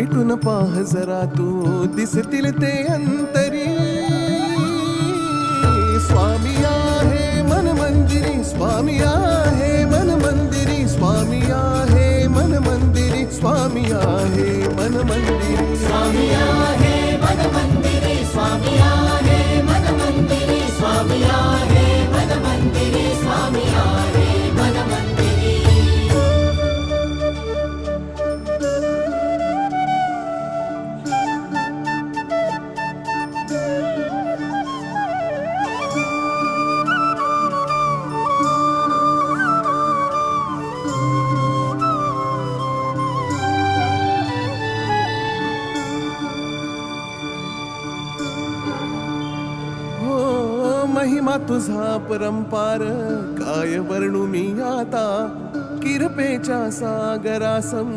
पेटून पाह जरा तू दिसतील ते अंतरी. स्वामी आहे मन मंदिरी, स्वामी आहे मन मंदिरी, स्वामी आहे मन मंदिरी, स्वामी आहे मन मंदिरी, स्वामी आहे मन मंदिरी, स्वामी आहे मन मंदिरी, स्वामी आहे मन मंदिरी, स्वामी आहे मन मंदिरी. महिमा तुझा परंपार काय वर्णू मी आता. किरपेच्या सागरासम